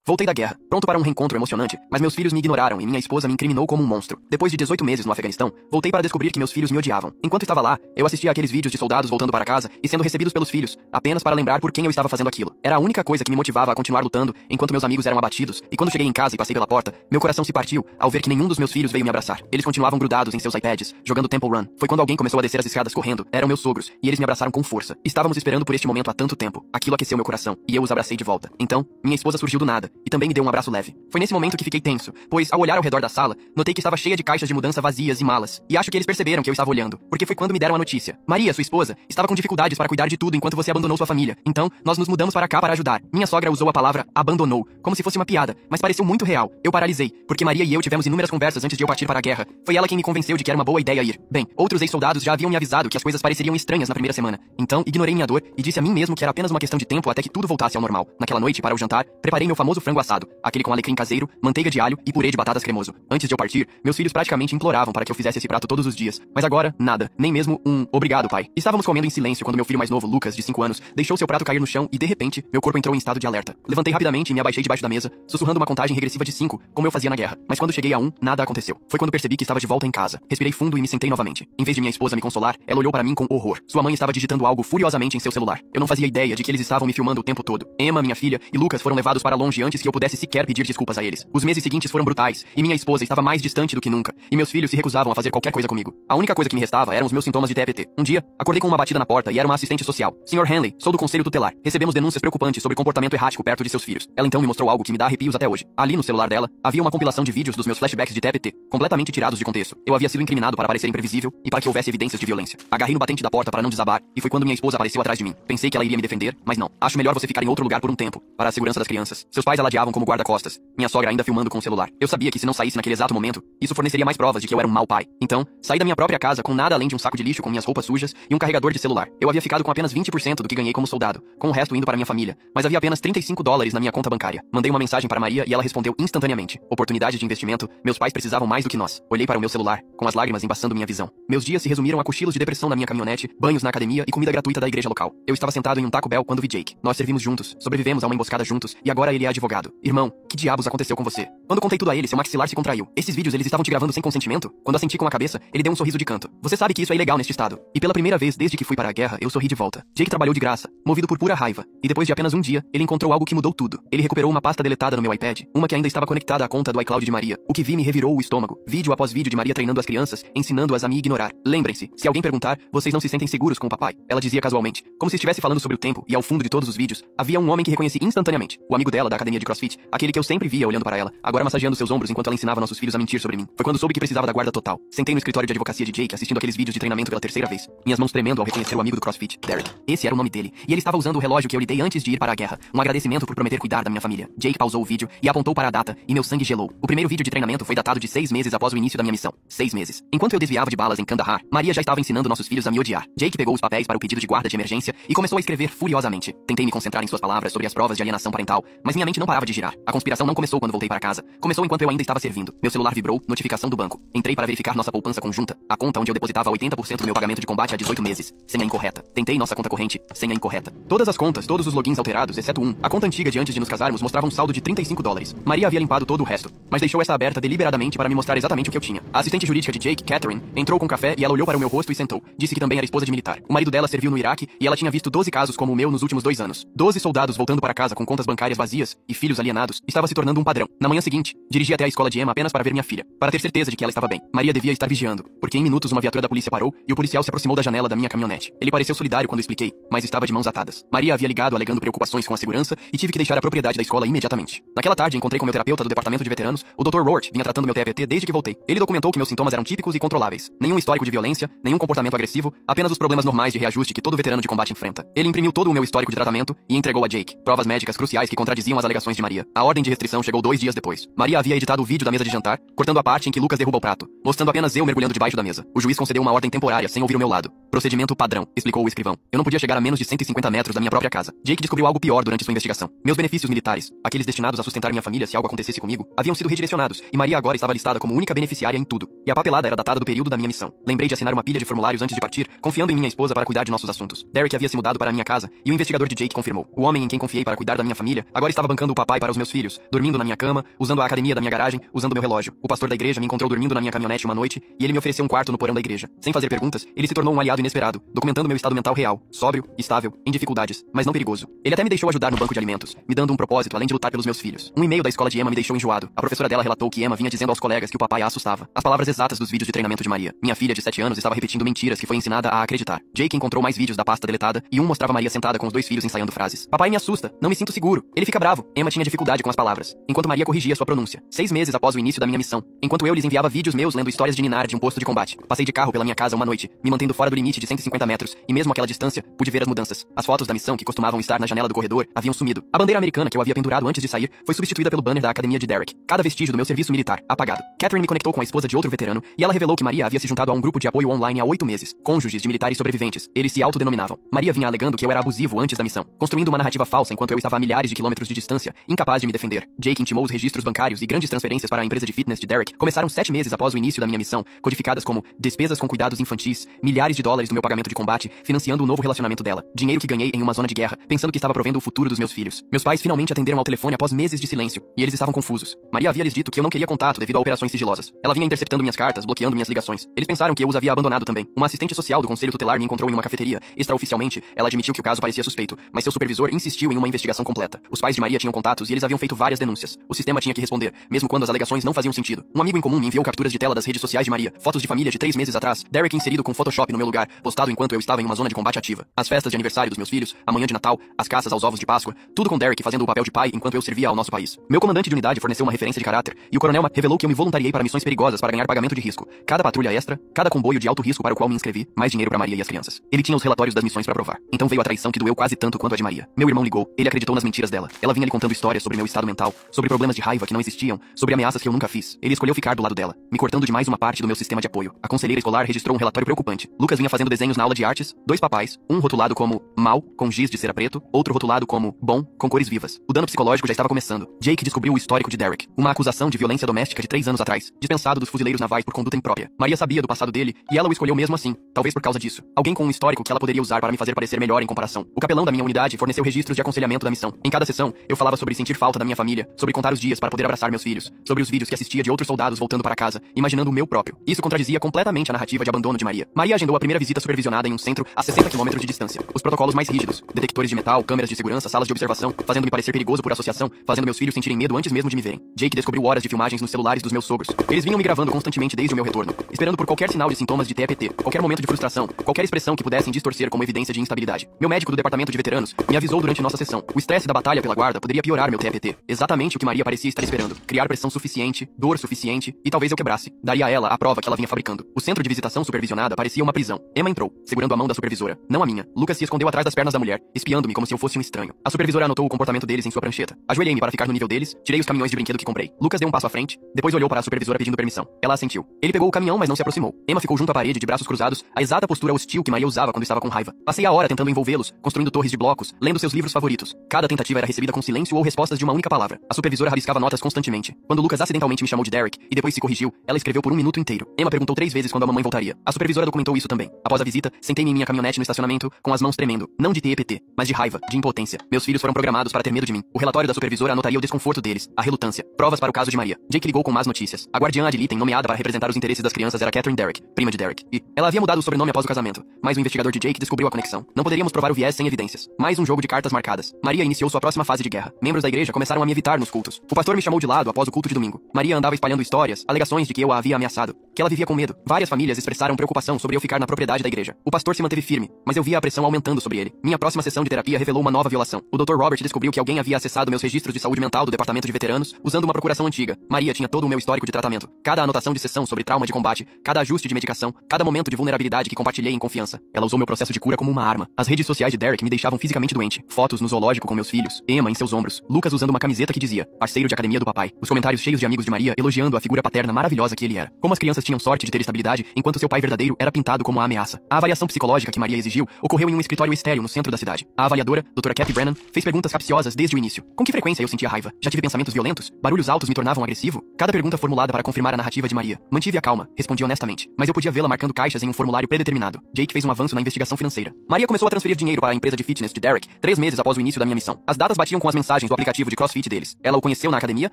Voltei da guerra, pronto para um reencontro emocionante, mas meus filhos me ignoraram e minha esposa me incriminou como um monstro. Depois de 18 meses no Afeganistão, voltei para descobrir que meus filhos me odiavam. Enquanto estava lá, eu assistia àqueles vídeos de soldados voltando para casa e sendo recebidos pelos filhos, apenas para lembrar por quem eu estava fazendo aquilo. Era a única coisa que me motivava a continuar lutando enquanto meus amigos eram abatidos, e quando cheguei em casa e passei pela porta, meu coração se partiu ao ver que nenhum dos meus filhos veio me abraçar. Eles continuavam grudados em seus iPads, jogando Temple Run. Foi quando alguém começou a descer as escadas correndo. Eram meus sogros, e eles me abraçaram com força. Estávamos esperando por este momento há tanto tempo. Aquilo aqueceu meu coração, e eu os abracei de volta. Então, minha esposa surgiu do nada, e também me deu um abraço leve. Foi nesse momento que fiquei tenso, pois, ao olhar ao redor da sala, notei que estava cheia de caixas de mudança vazias e malas. E acho que eles perceberam que eu estava olhando, porque foi quando me deram a notícia. Maria, sua esposa, estava com dificuldades para cuidar de tudo enquanto você abandonou sua família. Então, nós nos mudamos para cá para ajudar. Minha sogra usou a palavra abandonou, como se fosse uma piada, mas pareceu muito real. Eu paralisei, porque Maria e eu tivemos inúmeras conversas antes de eu partir para a guerra. Foi ela quem me convenceu de que era uma boa ideia ir. Bem, outros ex-soldados já haviam me avisado que as coisas pareceriam estranhas na primeira semana. Então, ignorei minha dor e disse a mim mesmo que era apenas uma questão de tempo até que tudo voltasse ao normal. Naquela noite, para o jantar, preparei meu famoso frango assado, aquele com alecrim caseiro, manteiga de alho e purê de batatas cremoso. Antes de eu partir, meus filhos praticamente imploravam para que eu fizesse esse prato todos os dias. Mas agora, nada. Nem mesmo um obrigado, pai. Estávamos comendo em silêncio quando meu filho mais novo, Lucas, de 5 anos, deixou seu prato cair no chão e, de repente, meu corpo entrou em estado de alerta. Levantei rapidamente e me abaixei debaixo da mesa, sussurrando uma contagem regressiva de 5, como eu fazia na guerra. Mas quando cheguei a 1, nada aconteceu. Foi quando percebi que estava de volta em casa. Respirei fundo e me sentei novamente. Em vez de minha esposa me consolar, ela olhou para mim com horror. Sua mãe estava digitando algo furiosamente em seu celular. Eu não fazia ideia de que eles estavam me filmando o tempo todo. Emma, minha filha, e Lucas foram levados para longe antes que eu pudesse sequer pedir desculpas a eles. Os meses seguintes foram brutais, e minha esposa estava mais distante do que nunca, e meus filhos se recusavam a fazer qualquer coisa comigo. A única coisa que me restava eram os meus sintomas de TPT. Um dia, acordei com uma batida na porta e era uma assistente social. Sr. Henley, sou do conselho tutelar. Recebemos denúncias preocupantes sobre comportamento errático perto de seus filhos. Ela então me mostrou algo que me dá arrepios até hoje. Ali no celular dela, havia uma compilação de vídeos dos meus flashbacks de TPT, completamente tirados de contexto. Eu havia sido incriminado para parecer imprevisível e para que houvesse evidências de violência. Agarrei no batente da porta para não desabar, e foi quando minha esposa apareceu atrás de mim. Pensei que ela iria me defender, mas não. Acho melhor você ficar em outro lugar por um tempo, para a segurança das crianças. Seus pais a ladeavam como guarda-costas. Minha sogra ainda filmando com o celular. Eu sabia que se não saísse naquele exato momento, isso forneceria mais provas de que eu era um mau pai. Então, saí da minha própria casa com nada além de um saco de lixo com minhas roupas sujas e um carregador de celular. Eu havia ficado com apenas 20% do que ganhei como soldado, com o resto indo para minha família, mas havia apenas $35 na minha conta bancária. Mandei uma mensagem para Maria e ela respondeu instantaneamente. Oportunidade de investimento, meus pais precisavam mais do que nós. Olhei para o meu celular, com as lágrimas embaçando minha visão. Meus dias se resumiram a cochilos de depressão na minha caminhonete, banhos na academia e comida gratuita da igreja local. Eu estava sentado em um Taco Bell quando vi Jake. Nós servimos juntos, sobrevivemos a uma emboscada juntos, e agora ele é advogado. Irmão, que diabos aconteceu com você? Quando contei tudo a ele, seu maxilar se contraiu. Esses vídeos eles estavam te gravando sem consentimento? Quando assenti com a cabeça, ele deu um sorriso de canto. Você sabe que isso é ilegal neste estado. E pela primeira vez desde que fui para a guerra, eu sorri de volta. Jake trabalhou de graça, movido por pura raiva. E depois de apenas um dia, ele encontrou algo que mudou tudo. Ele recuperou uma pasta deletada no meu iPad, uma que ainda estava conectada à conta do iCloud de Maria. O que vi me revirou o estômago. Vídeo após vídeo de Maria treinando as crianças, ensinando-as a me ignorar. Lembrem-se, se alguém perguntar, vocês não se sentem seguros com o papai. Ela dizia casualmente, como se estivesse falando sobre o tempo, e ao fundo de todos os vídeos, havia um homem que reconheci instantaneamente. O amigo dela da academia de CrossFit, aquele que eu sempre via olhando para ela, agora massageando seus ombros enquanto ela ensinava nossos filhos a mentir sobre mim. Foi quando soube que precisava da guarda total. Sentei no escritório de advocacia de Jake assistindo aqueles vídeos de treinamento pela terceira vez. Minhas mãos tremendo ao reconhecer o amigo do CrossFit, Derek. Esse era o nome dele, e ele estava usando o relógio que eu lhe dei antes de ir para a guerra. Um agradecimento por prometer cuidar da minha família. Jake pausou o vídeo e apontou para a data, e meu sangue gelou. O primeiro vídeo de treinamento foi datado de 6 meses após o início da minha missão. 6 meses. Enquanto eu desviava de balas em Kandahar, Maria já estava ensinando nossos filhos a me odiar. Jake pegou os papéis para o pedido de guarda de emergência e começou a escrever furiosamente. Tentei me concentrar em suas palavras sobre as provas de alienação parental, mas minha mente não parava de girar. A conspiração não começou quando voltei para casa. Começou enquanto eu ainda estava servindo. Meu celular vibrou, notificação do banco. Entrei para verificar nossa poupança conjunta, a conta onde eu depositava 80% do meu pagamento de combate há 18 meses. Senha incorreta. Tentei nossa conta corrente, senha incorreta. Todas as contas, todos os logins alterados, exceto um. A conta antiga de antes de nos casarmos mostrava um saldo de $35. Maria havia limpado todo o resto, mas deixou essa aberta deliberadamente para me mostrar exatamente o que eu tinha. A assistente jurídica de Jake, Catherine, entrou com café e ela olhou para o meu rosto e sentou. Disse que também era esposa de militar. O marido dela serviu no Iraque e ela tinha visto 12 casos como o meu nos últimos 2 anos. 12 soldados voltando para casa com contas bancárias vazias e filhos alienados. Estava se tornando um padrão. Na manhã seguinte, dirigi até a escola de Emma apenas para ver minha filha, para ter certeza de que ela estava bem. Maria devia estar vigiando, porque em minutos uma viatura da polícia parou e o policial se aproximou da janela da minha caminhonete. Ele pareceu solidário quando expliquei, mas estava de mãos atadas. Maria havia ligado alegando preocupações com a segurança e tive que deixar a propriedade da escola imediatamente. Naquela tarde encontrei com meu terapeuta do departamento de veteranos, o Dr. Rourt, vinha tratando meu TPT desde que voltei. Ele documentou que meus sintomas eram típicos e controláveis. Nenhum histórico de violência, nenhum comportamento agressivo, apenas os problemas normais de reajuste que todo veterano de combate enfrenta. Ele imprimiu todo o meu histórico de tratamento e entregou a Jake provas médicas cruciais que contradiziam as alegações de Maria. A ordem de restrição chegou 2 dias depois. Maria havia editado o vídeo da mesa de jantar, cortando a parte em que Lucas derruba o prato, mostrando apenas eu mergulhando debaixo da mesa. O juiz concedeu uma ordem temporária sem ouvir o meu lado. Procedimento padrão, explicou o escrivão. Eu não podia chegar a menos de 150 metros da minha própria casa. Jake descobriu algo pior durante sua investigação. Meus benefícios militares, aqueles destinados a sustentar minha família se algo acontecesse comigo, haviam sido redirecionados, e Maria agora estava listada como única beneficiária em tudo. E a papelada era datada do período da minha missão. Lembrei de assinar uma pilha de formulários antes de partir, confiando em minha esposa para cuidar de nossos assuntos. Derek havia se mudado para a minha casa, e o investigador de Jake confirmou. O homem em quem confiei para cuidar da minha família, agora estava bancando o papai para os meus filhos, dormindo na minha cama, usando a academia da minha garagem, usando meu relógio. O pastor da igreja me encontrou dormindo na minha caminhonete uma noite e ele me ofereceu um quarto no porão da igreja. Sem fazer perguntas, ele se tornou um aliado inesperado, documentando meu estado mental real, sóbrio, estável, em dificuldades, mas não perigoso. Ele até me deixou ajudar no banco de alimentos, me dando um propósito além de lutar pelos meus filhos. Um e-mail da escola de Emma me deixou enjoado. A professora dela relatou que Emma vinha dizendo aos colegas que o papai a assustava. As palavras exatas dos vídeos de treinamento de Maria. Minha filha de 7 anos estava repetindo mentiras que foi ensinada a acreditar. Jake encontrou mais vídeos da pasta deletada e um mostrava Maria sentada com os 2 filhos ensaiando frases. Papai me assusta, não me sinto seguro. Ele fica bravo. Emma tinha dificuldade com as palavras, enquanto Maria corrigia sua pronúncia. 6 meses após o início da minha missão, enquanto eu lhes enviava vídeos meus lendo histórias de ninar de um posto de combate. Passei de carro pela minha casa uma noite, me mantendo fora do limite de 150 metros, e mesmo àquela distância, pude ver as mudanças. As fotos da missão que costumavam estar na janela do corredor haviam sumido. A bandeira americana que eu havia pendurado antes de sair foi substituída pelo banner da academia de Derek. Cada vestígio do meu serviço militar, apagado. Catherine me conectou com a esposa de outro veterano, e ela revelou que Maria havia se juntado a um grupo de apoio online há 8 meses. Cônjuges de militares sobreviventes. Eles se autodenominavam. Maria vinha alegando que eu era abusivo antes da missão, construindo uma narrativa falsa enquanto eu estava a milhares de quilômetros de distância, incapaz de me defender. Jake intimou os registros bancários e grandes transferências para a empresa de fitness de Derek começaram 7 meses após o início da minha missão, codificadas como despesas com cuidados infantis, milhares de dólares do meu pagamento de combate, financiando o novo relacionamento dela, dinheiro que ganhei em uma zona de guerra, pensando que estava provendo o futuro dos meus filhos. Meus pais finalmente atenderam ao telefone após meses de silêncio, e eles estavam confusos. Maria havia lhes dito que eu não queria contato devido a operações sigilosas. Ela vinha interceptando minhas cartas, bloqueando minhas ligações. Eles pensaram que eu os havia abandonado também. Uma assistente social do conselho tutelar me encontrou em uma cafeteria. Extraoficialmente, ela admitiu que o caso parecia suspeito, mas seu supervisor insistiu em uma investigação completa. Os pais de Maria tinham contatos e eles haviam feito várias denúncias. O sistema tinha que responder, mesmo quando as alegações não faziam sentido. Um amigo em comum me enviou capturas de tela das redes sociais de Maria, fotos de família de 3 meses atrás, Derek inserido com Photoshop no meu lugar, postado enquanto eu estava em uma zona de combate ativa. As festas de aniversário dos meus filhos, a manhã de Natal, as caças aos ovos de Páscoa, tudo com Derek fazendo o papel de pai enquanto eu servia ao nosso país. Meu comandante de unidade forneceu uma referência de caráter, e o coronel revelou que eu me voluntariei para missões perigosas para ganhar pagamento de risco. Cada patrulha extra, cada comboio de alto risco para o qual me inscrevi, mais dinheiro para Maria e as crianças. Ele tinha os relatórios das missões para provar. Então veio a traição que doeu quase tanto quanto a de Maria. Meu irmão ligou, ele acreditou nas mentiras dela. Ela vinha lhe contando histórias sobre meu estado mental, sobre problemas de raiva que não existiam, sobre ameaças que eu nunca fiz. Ele escolheu ficar do lado dela, me cortando de mais uma parte do meu sistema de apoio. A conselheira escolar registrou um relatório preocupante. Lucas vinha fazendo desenhos na aula de artes, 2 papais, um rotulado como mal, com giz de cera preto, outro rotulado como bom, com cores vivas. O dano psicológico já estava começando. Jake descobriu o histórico de Derek, uma acusação de violência doméstica de 3 anos atrás, dispensado dos fuzileiros navais por conduta imprópria. Maria sabia do passado dele, e ela o escolheu mesmo assim, talvez por causa disso. Alguém com um histórico que ela poderia usar para me fazer parecer melhor em comparação. O capelão da minha unidade forneceu registros de aconselhamento da missão. Em cada sessão, eu falava sobre sentir falta da minha família, sobre contar os dias para poder abraçar meus filhos, sobre os vídeos que assistia de outros soldados voltando para casa, imaginando o meu próprio. Isso contradizia completamente a narrativa de abandono de Maria. Maria agendou a primeira visita supervisionada em um centro a 60 quilômetros de distância. Os protocolos mais rígidos, detectores de metal, câmeras de segurança, salas de observação, fazendo-me parecer perigoso por associação, fazendo meus filhos sentirem medo antes mesmo de me verem. Jake descobriu horas de filmagens nos celulares dos meus sogros. Eles vinham me gravando constantemente desde o meu retorno, esperando por qualquer sinal de sintomas de TPT, qualquer momento de frustração, qualquer expressão que pudessem distorcer como evidência de instabilidade. Meu médico do departamento de veteranos me avisou durante nossa sessão. O estresse da batalha pela guarda poderia piorar meu TPT. Exatamente o que Maria parecia estar esperando. Criar pressão suficiente, dor suficiente, e talvez eu quebrasse. Daria a ela a prova que ela vinha fabricando. O centro de visitação supervisionada parecia uma prisão. Emma entrou, segurando a mão da supervisora, não a minha. Lucas se escondeu atrás das pernas da mulher, espiando-me como se eu fosse um estranho. A supervisora anotou o comportamento deles em sua prancheta. Ajoelhei-me para ficar no nível deles, tirei os caminhões de brinquedo que comprei. Lucas deu um passo à frente, depois olhou para a supervisora pedindo permissão. Ela assentiu. Ele pegou o caminhão, mas não se aproximou. Emma ficou junto à parede de braços cruzados, a exata postura hostil que Maria usava quando estava com raiva. Passei a hora tentando envolvê-los, construindo torres de blocos, lendo seus livros favoritos. Cada tentativa era recebida com silêncio ou respostas de uma única palavra. A supervisora rabiscava notas constantemente. Quando Lucas acidentalmente me chamou de Derek e depois se corrigiu, ela escreveu por 1 minuto inteiro. Emma perguntou 3 vezes quando a mamãe voltaria. A supervisora documentou isso também. Após a visita, sentei-me em minha caminhonete no estacionamento, com as mãos tremendo, não de TEPT, mas de raiva, de impotência. Meus filhos foram programados para ter medo de mim. O relatório da supervisora anotaria o desconforto deles, a relutância, provas para o caso de Maria. Jake ligou com más notícias. A guardiã ad litem nomeada para representar os interesses das crianças era Catherine Derek, prima de Derek. E ela havia mudado o sobrenome após o casamento, mas o investigador de Jake descobriu a conexão. Não poderíamos provar o viés sem evidências. Mais um jogo de cartas marcadas. Maria iniciou sua próxima fase de guerra. Membros da igreja começaram a me evitar nos cultos. O pastor me chamou de lado após o culto de domingo. Maria andava espalhando histórias, alegações de que eu a havia ameaçado, que ela vivia com medo. Várias famílias expressaram preocupação sobre eu ficar na propriedade da igreja. O pastor se manteve firme, mas eu via a pressão aumentando sobre ele. Minha próxima sessão de terapia revelou uma nova violação. O Dr. Robert descobriu que alguém havia acessado meus registros de saúde mental do departamento de veteranos usando uma procuração antiga. Maria tinha todo o meu histórico de tratamento. Cada anotação de sessão sobre trauma de combate, cada ajuste de medicação, cada momento de vulnerabilidade que compartilhei em confiança. Ela usou meu processo de cura como uma arma. As redes sociais de Derek me deixavam fisicamente doente. Fotos no zoológico com meus filhos, Emma em seus ombros, Lucas usando uma camiseta que dizia parceiro de academia do papai. Os comentários cheios de amigos de Maria elogiando a figura paterna maravilhosa que ele era. Como as crianças tinham sorte de ter estabilidade, enquanto seu pai verdadeiro era pintado como a ameaça. A avaliação psicológica que Maria exigiu ocorreu em um escritório estéril no centro da cidade. A avaliadora, Dra. Kathy Brennan, fez perguntas capciosas desde o início. Com que frequência eu sentia raiva? Já tive pensamentos violentos? Barulhos altos me tornavam agressivo? Cada pergunta formulada para confirmar a narrativa de Maria. Mantive a calma, respondi honestamente, mas eu podia vê-la marcando caixas em um formulário predeterminado. Jake fez um avanço na investigação financeira. Maria começou a transferir dinheiro para a empresa de fitness de Derek 3 meses após o início da minha missão. As datas batiam com as mensagens imagens do aplicativo de CrossFit deles. Ela o conheceu na academia,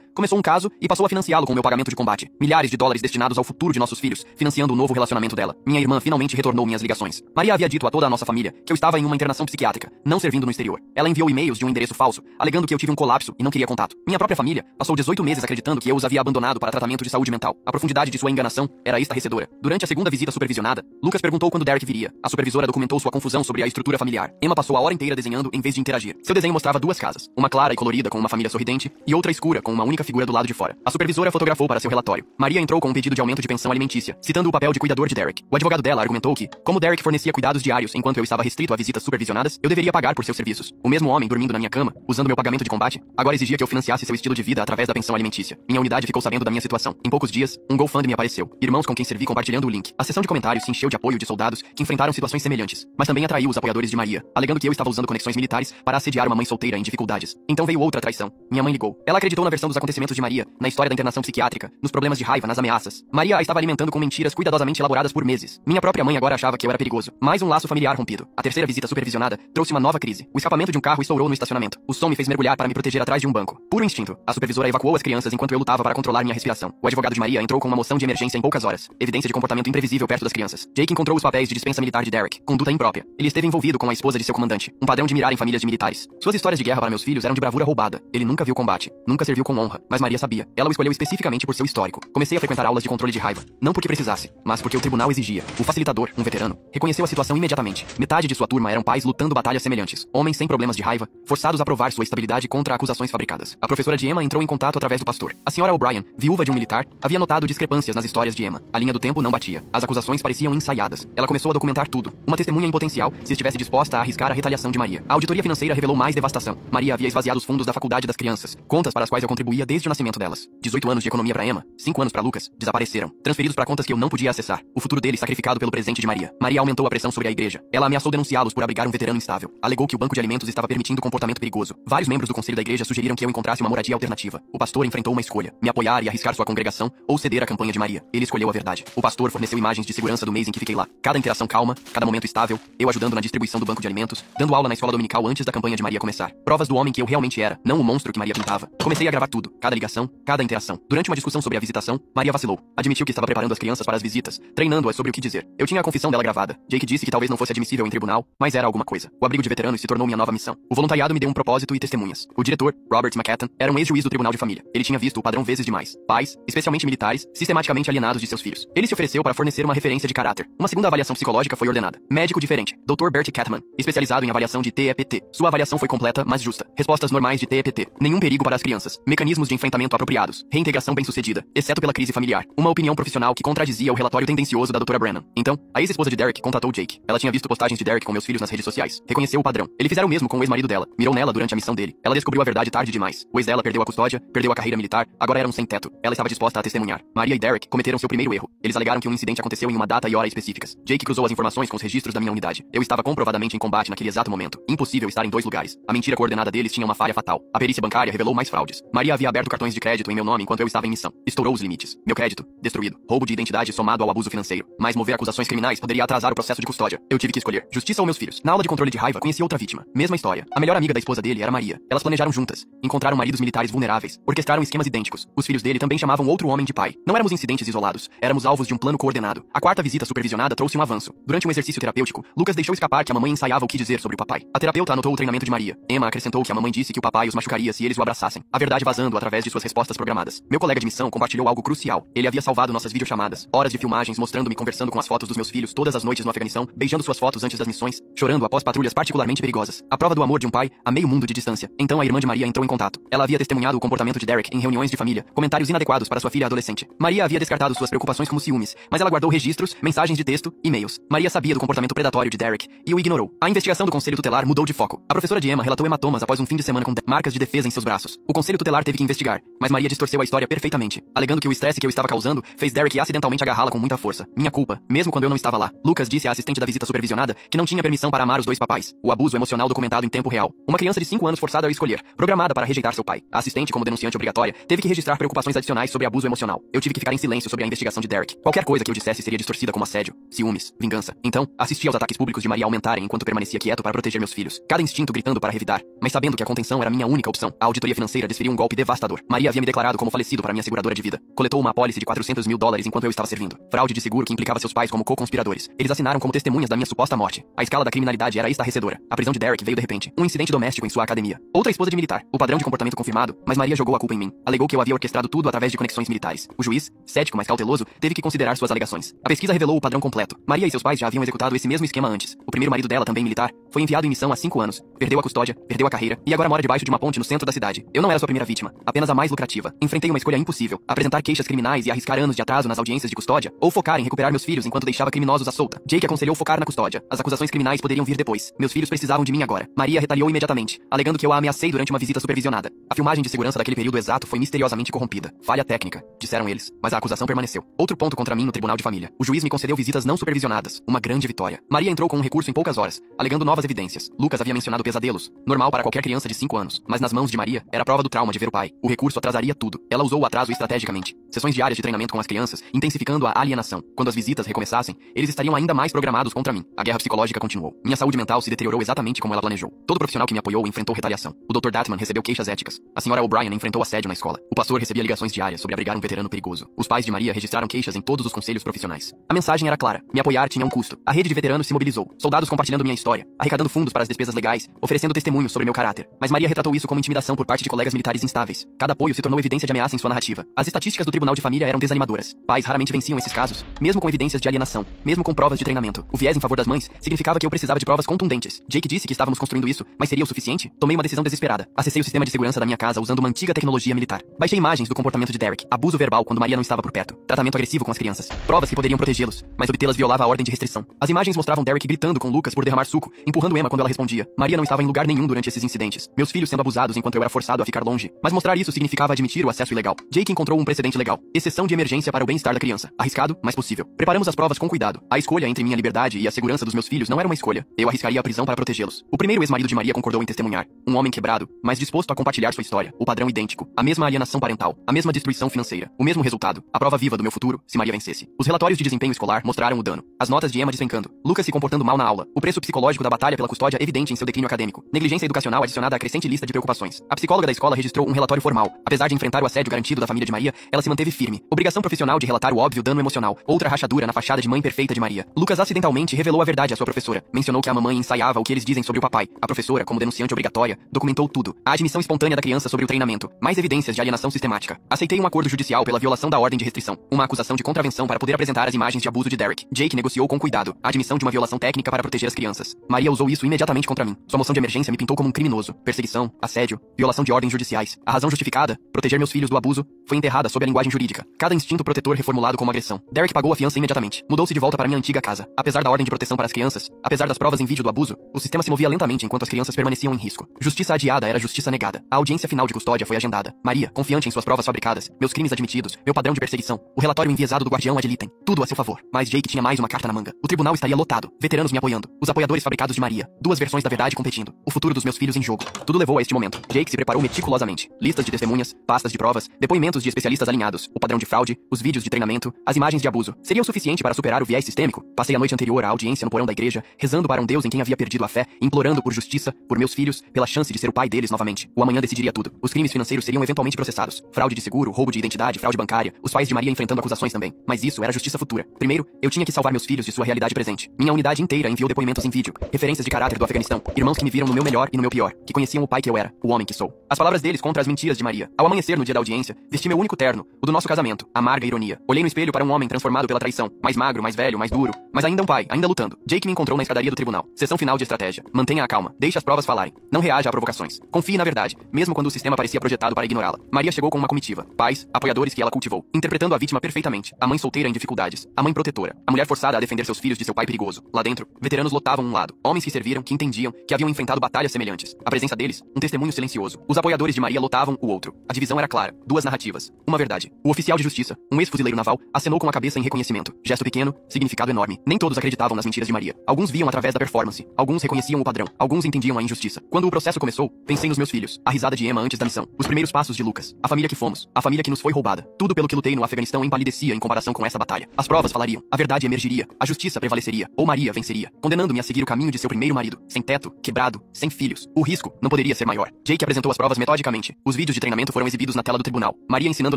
começou um caso e passou a financiá-lo com o meu pagamento de combate. Milhares de dólares destinados ao futuro de nossos filhos, financiando o novo relacionamento dela. Minha irmã finalmente retornou minhas ligações. Maria havia dito a toda a nossa família que eu estava em uma internação psiquiátrica, não servindo no exterior. Ela enviou e-mails de um endereço falso, alegando que eu tive um colapso e não queria contato. Minha própria família passou 18 meses acreditando que eu os havia abandonado para tratamento de saúde mental. A profundidade de sua enganação era estarrecedora. Durante a segunda visita supervisionada, Lucas perguntou quando Derek viria. A supervisora documentou sua confusão sobre a estrutura familiar. Emma passou a hora inteira desenhando em vez de interagir. Seu desenho mostrava duas casas, uma clara e colorida com uma família sorridente e outra escura com uma única figura do lado de fora. A supervisora fotografou para seu relatório. Maria entrou com um pedido de aumento de pensão alimentícia, citando o papel de cuidador de Derek. O advogado dela argumentou que, como Derek fornecia cuidados diários enquanto eu estava restrito a visitas supervisionadas, eu deveria pagar por seus serviços. O mesmo homem dormindo na minha cama, usando meu pagamento de combate, agora exigia que eu financiasse seu estilo de vida através da pensão alimentícia. Minha unidade ficou sabendo da minha situação. Em poucos dias, um GoFundMe apareceu. Irmãos com quem servi compartilhando o link. A seção de comentários se encheu de apoio de soldados que enfrentaram situações semelhantes, mas também atraiu os apoiadores de Maria, alegando que eu estava usando conexões militares para assediar uma mãe solteira em dificuldades. Então veio outra traição. Minha mãe ligou. Ela acreditou na versão dos acontecimentos de Maria, na história da internação psiquiátrica, nos problemas de raiva, nas ameaças. Maria a estava alimentando com mentiras cuidadosamente elaboradas por meses. Minha própria mãe agora achava que eu era perigoso. Mais um laço familiar rompido. A terceira visita supervisionada trouxe uma nova crise. O escapamento de um carro estourou no estacionamento. O som me fez mergulhar para me proteger atrás de um banco. Puro instinto. A supervisora evacuou as crianças enquanto eu lutava para controlar minha respiração. O advogado de Maria entrou com uma moção de emergência em poucas horas. Evidência de comportamento imprevisível perto das crianças. Jake encontrou os papéis de dispensa militar de Derek. Conduta imprópria. Ele esteve envolvido com a esposa de seu comandante. Um padrão de mirar em famílias de militares. Suas histórias de guerra para meus filhos eram de bravura roubada. Ele nunca viu combate. Nunca serviu com honra. Mas Maria sabia. Ela o escolheu especificamente por seu histórico. Comecei a frequentar aulas de controle de raiva. Não porque precisasse, mas porque o tribunal exigia. O facilitador, um veterano, reconheceu a situação imediatamente. Metade de sua turma eram pais lutando batalhas semelhantes. Homens sem problemas de raiva, forçados a provar sua estabilidade contra acusações fabricadas. A professora de Emma entrou em contato através do pastor. A senhora O'Brien, viúva de um militar, havia notado discrepâncias nas histórias de Emma. A linha do tempo não batia. As acusações pareciam ensaiadas. Ela começou a documentar tudo. Uma testemunha em potencial, se estivesse disposta a arriscar a retaliação de Maria. A auditoria financeira revelou mais devastação. Maria havia esvaziado os fundos da faculdade das crianças, contas para as quais eu contribuía desde o nascimento delas. 18 anos de economia para Emma, 5 anos para Lucas, desapareceram, transferidos para contas que eu não podia acessar. O futuro deles sacrificado pelo presente de Maria. Maria aumentou a pressão sobre a igreja. Ela ameaçou denunciá-los por abrigar um veterano instável. Alegou que o banco de alimentos estava permitindo comportamento perigoso. Vários membros do conselho da igreja sugeriram que eu encontrasse uma moradia alternativa. O pastor enfrentou uma escolha: me apoiar e arriscar sua congregação ou ceder à campanha de Maria. Ele escolheu a verdade. O pastor forneceu imagens de segurança do mês em que fiquei lá. Cada interação calma, cada momento estável, eu ajudando na distribuição do banco de alimentos, dando aula na escola dominical antes da campanha de Maria começar. Provas do homem que eu realmente era, não o monstro que Maria pintava. Comecei a gravar tudo, cada ligação, cada interação. Durante uma discussão sobre a visitação, Maria vacilou. Admitiu que estava preparando as crianças para as visitas, treinando-as sobre o que dizer. Eu tinha a confissão dela gravada. Jake disse que talvez não fosse admissível em tribunal, mas era alguma coisa. O abrigo de veteranos se tornou minha nova missão. O voluntariado me deu um propósito e testemunhas. O diretor, Robert McCatton, era um ex-juiz do Tribunal de Família. Ele tinha visto o padrão vezes demais. Pais, especialmente militares, sistematicamente alienados de seus filhos. Ele se ofereceu para fornecer uma referência de caráter. Uma segunda avaliação psicológica foi ordenada. Médico diferente, Dr. Bert Catman, especializado em avaliação de TEPT. Sua avaliação foi completa, mas justa. Respostas normais de TEPT. Nenhum perigo para as crianças. Mecanismos de enfrentamento apropriados. Reintegração bem-sucedida, exceto pela crise familiar. Uma opinião profissional que contradizia o relatório tendencioso da Dra. Brennan. Então, a ex-esposa de Derek contatou Jake. Ela tinha visto postagens de Derek com meus filhos nas redes sociais. Reconheceu o padrão. Ele fizera o mesmo com o ex-marido dela. Mirou nela durante a missão dele. Ela descobriu a verdade tarde demais. O ex dela perdeu a custódia, perdeu a carreira militar, agora era um sem-teto. Ela estava disposta a testemunhar. Maria e Derek cometeram seu primeiro erro. Eles alegaram que um incidente aconteceu em uma data e hora específicas. Jake cruzou as informações com os registros da minha unidade. Eu estava comprovadamente em combate naquele exato momento. Impossível estar em dois lugares. A mentira coordenada deles tinha uma falha fatal. A perícia bancária revelou mais fraudes. Maria havia aberto cartões de crédito em meu nome enquanto eu estava em missão. Estourou os limites. Meu crédito, destruído. Roubo de identidade somado ao abuso financeiro. Mas mover acusações criminais poderia atrasar o processo de custódia. Eu tive que escolher justiça ou meus filhos. Na aula de controle de raiva, conheci outra vítima. Mesma história. A melhor amiga da esposa dele era Maria. Elas planejaram juntas. Encontraram maridos militares vulneráveis. Orquestraram esquemas idênticos. Os filhos dele também chamavam outro homem de pai. Não éramos incidentes isolados. Éramos alvos de um plano coordenado. A quarta visita supervisionada trouxe um avanço. Durante um exercício terapêutico, Lucas deixou escapar que a mamãe ensaiava o que dizer sobre o papai. A terapeuta anotou o treinamento de Maria. Emma acrescentou que a mamãe disse que o papai os machucaria se eles o abraçassem. A verdade vazando através de suas respostas programadas. Meu colega de missão compartilhou algo crucial. Ele havia salvado nossas videochamadas. Horas de filmagens mostrando-me conversando com as fotos dos meus filhos todas as noites no Afeganistão, beijando suas fotos antes das missões, chorando após patrulhas particularmente perigosas. A prova do amor de um pai a meio mundo de distância. Então a irmã de Maria entrou em contato. Ela havia testemunhado o comportamento de Derek em reuniões de família, comentários inadequados para sua filha adolescente. Maria havia descartado suas preocupações como ciúmes, mas ela guardou registros, mensagens de texto, e-mails. Maria sabia do comportamento predatório de Derek e o ignorou. A investigação do conselho tutelar mudou de foco. A professora de Emma relatou hematomas após um fim de semana com marcas de defesa em seus braços. O conselho tutelar teve que investigar, mas Maria distorceu a história perfeitamente, alegando que o estresse que eu estava causando fez Derek acidentalmente agarrá-la com muita força. Minha culpa, mesmo quando eu não estava lá. Lucas disse à assistente da visita supervisionada que não tinha permissão para amar os dois papais. O abuso emocional documentado em tempo real. Uma criança de 5 anos forçada a escolher, programada para rejeitar seu pai. A assistente, como denunciante obrigatória, teve que registrar preocupações adicionais sobre abuso emocional. Eu tive que ficar em silêncio sobre a investigação de Derek. Qualquer coisa que eu dissesse seria distorcida como assédio. ciúmes, vingança. Então, assisti aos ataques públicos de Maria aumentarem enquanto permanecia quieto para proteger meus filhos. Cada instinto gritando para revidar, mas sabendo que a contenção era minha única opção. A auditoria financeira desferiu um golpe devastador. Maria havia me declarado como falecido para minha seguradora de vida. Coletou uma apólice de $400 mil enquanto eu estava servindo. Fraude de seguro que implicava seus pais como co-conspiradores. Eles assinaram como testemunhas da minha suposta morte. A escala da criminalidade era estarrecedora. A prisão de Derek veio de repente. Um incidente doméstico em sua academia. Outra esposa de militar. O padrão de comportamento confirmado, mas Maria jogou a culpa em mim. Alegou que eu havia orquestrado tudo através de conexões militares. O juiz, cético mas cauteloso, teve que considerar suas alegações. A pesquisa revelou o padrão completo. Maria e seus pais já haviam executado esse mesmo esquema antes. O primeiro marido dela, também militar, foi enviado em missão há 5 anos. Perdeu a custódia, perdeu a carreira e agora mora debaixo de uma ponte no centro da cidade. Eu não era sua primeira vítima, apenas a mais lucrativa. Enfrentei uma escolha impossível: apresentar queixas criminais e arriscar anos de atraso nas audiências de custódia, ou focar em recuperar meus filhos enquanto deixava criminosos à solta. Jake aconselhou focar na custódia. As acusações criminais poderiam vir depois. Meus filhos precisavam de mim agora. Maria retaliou imediatamente, alegando que eu a ameacei durante uma visita supervisionada. A filmagem de segurança daquele período exato foi misteriosamente corrompida. Falha técnica, disseram eles, mas a acusação permaneceu. Outro ponto contra mim no tribunal de família. O juiz me concedeu visitas não supervisionadas. Uma grande vitória. Maria entrou com um recurso em poucas horas, alegando novas evidências. Lucas havia mencionado pesadelos, normal para qualquer criança de 5 anos, mas nas mãos de Maria era a prova do trauma de ver o pai. O recurso atrasaria tudo. Ela usou o atraso estrategicamente. Sessões diárias de treinamento com as crianças, intensificando a alienação. Quando as visitas recomeçassem, eles estariam ainda mais programados contra mim. A guerra psicológica continuou. Minha saúde mental se deteriorou exatamente como ela planejou. Todo profissional que me apoiou enfrentou retaliação. O Dr. Datman recebeu queixas éticas. A senhora O'Brien enfrentou assédio na escola. O pastor recebia ligações diárias sobre abrigar um veterano perigoso. Os pais de Maria registraram queixas em todos os conselhos profissionais. A mensagem era clara: me apoiar tinha um custo. A rede de veteranos se mobilizou. Soldados compartilhando minha história, arrecadando fundos para as despesas legais, oferecendo testemunhos sobre meu caráter. Mas Maria retratou isso como intimidação por parte de colegas militares instáveis. Cada apoio se tornou evidência de ameaça em sua narrativa. As estatísticas do tribunal de família eram desanimadoras. Pais raramente venciam esses casos, mesmo com evidências de alienação, mesmo com provas de treinamento. O viés em favor das mães significava que eu precisava de provas contundentes. Jake disse que estávamos construindo isso, mas seria o suficiente? Tomei uma decisão desesperada. Acessei o sistema de segurança da minha casa usando uma antiga tecnologia militar. Baixei imagens do comportamento de Derek, abuso verbal quando Maria não estava por perto, tratamento agressivo com as crianças, provas que poderiam protegê-los, mas obtê-las violava a ordem de restrição. As imagens mostravam Derek gritando com Lucas por derramar suco, empurrando Emma quando ela respondia. Maria não estava em lugar nenhum durante esses incidentes. Meus filhos sendo abusados enquanto eu era forçado a ficar longe. Mas mostrar isso significava admitir o acesso ilegal. Jake encontrou um precedente legal. Exceção de emergência para o bem-estar da criança. Arriscado, mas possível. Preparamos as provas com cuidado. A escolha entre minha liberdade e a segurança dos meus filhos não era uma escolha. Eu arriscaria a prisão para protegê-los. O primeiro ex-marido de Maria concordou em testemunhar. Um homem quebrado, mas disposto a compartilhar sua história. O padrão idêntico. A mesma alienação parental. A mesma destruição financeira. O mesmo resultado. A prova viva do meu futuro, se Maria vencesse. Os relatórios de desempenho escolar mostraram o dano. As notas de Emma despencando. Lucas se comportando mal na aula. O preço psicológico da batalha pela custódia evidente em seu declínio acadêmico. Negligência educacional adicionada à crescente lista de preocupações. A psicóloga da escola registrou um relatório formal. Apesar de enfrentar o assédio garantido da família de Maria, ela se manteve firme. Obrigação profissional de relatar o óbvio dano emocional. Outra rachadura na fachada de mãe perfeita de Maria. Lucas acidentalmente revelou a verdade à sua professora. Mencionou que a mamãe ensaiava o que eles dizem sobre o papai. A professora, como denunciante obrigatória, documentou tudo. A admissão espontânea da criança sobre o treinamento. Mais evidências de alienação sistemática. Aceitei um acordo judicial pela violação da ordem de restrição. Uma acusação de contravenção para poder apresentar as imagens de abuso de Derek. Jake negociou com cuidado. A admissão de uma violação técnica para proteger as crianças. Maria usou isso imediatamente contra mim. Sua moção de emergência me pintou como um criminoso. Perseguição, assédio, violação de ordens judiciais. A razão justificada, proteger meus filhos do abuso, foi enterrada sob a linguagem jurídica. Cada instinto protetor reformulado como agressão. Derek pagou a fiança imediatamente. Mudou-se de volta para minha antiga casa. Apesar da ordem de proteção para as crianças, apesar das provas em vídeo do abuso, o sistema se movia lentamente enquanto as crianças permaneciam em risco. Justiça adiada era justiça negada. A audiência final de custódia foi agendada. Maria, confiante em suas provas fabricadas, meus crimes admitidos, meu padrão de perseguição, o relatório enviesado do guardião ad litem, tudo a seu favor. Mas Jake tinha mais uma carta na manga. O tribunal estaria lotado. Veteranos me apoiando. Os apoiadores fabricados de Maria. Duas versões da verdade competindo. O futuro dos meus filhos em jogo. Tudo levou a este momento. Jake se preparou meticulosamente. Listas de testemunhas, pastas de provas, depoimentos de especialistas alinhados, o padrão de fraude, os vídeos de treinamento, as imagens de abuso. Seria o suficiente para superar o viés sistêmico? Passei a noite anterior à audiência no porão da igreja, rezando para um Deus em quem havia perdido a fé, implorando por justiça, por meus filhos, pela chance de ser o pai deles novamente. O amanhã decidiria tudo. Os crimes financeiros seriam eventualmente processados. Fraude de seguro, roubo de identidade, fraude bancária. Os pais de Maria enfrentando acusações também. Mas isso era justiça futura. Primeiro, eu tinha que salvar meus filhos de sua realidade presente. Minha unidade inteira enviou depoimentos em vídeo, referências de caráter do Afeganistão, irmãos que me viram no meu melhor e no meu pior, que conheciam o pai que eu era, o homem que sou. As palavras deles contra as mentiras de Maria. Ao amanhecer no dia da audiência, vesti meu único terno, o do nosso casamento, amarga ironia. Olhei no espelho para um homem transformado pela traição, mais magro, mais velho, mais duro, mas ainda um pai, ainda lutando. Jake me encontrou na escadaria do tribunal. Sessão final de estratégia. Mantenha a calma, deixe as provas falarem. Não reaja a provocações. Confie na verdade, mesmo quando o sistema parecia projetado para ignorá-la. Maria chegou com uma comitiva, pais, apoiadores que ela cultivou, interpretando a vítima perfeitamente, a mãe solteira em dificuldades, a mãe protetora, a mulher forçada a defender seus filhos de seu pai perigoso. Lá dentro, veteranos lotavam um lado, homens que serviram, que entendiam, que haviam enfrentado batalhas semelhantes. A presença deles, um testemunho silencioso. Os apoiadores de Maria lotavam o outro. A divisão era clara, duas narrativas, uma verdade. O oficial de justiça, um ex-fuzileiro naval, acenou com a cabeça em reconhecimento. Gesto pequeno, significado enorme. Nem todos acreditavam nas mentiras de Maria. Alguns viam através da performance, alguns reconheciam o padrão, alguns entendiam a injustiça. Quando o processo começou, pensei nos meus filhos, a risada de Emma antes da missão, os primeiros passos de Lucas, a família que fomos, a família que nos foi roubada. Tudo pelo que lutei no Afeganistão empalidecia em comparação com essa batalha. As provas falariam, a verdade verdade emergiria, a justiça prevaleceria, ou Maria venceria, condenando-me a seguir o caminho de seu primeiro marido, sem teto, quebrado, sem filhos. O risco não poderia ser maior. Jake apresentou as provas metodicamente. Os vídeos de treinamento foram exibidos na tela do tribunal. Maria ensinando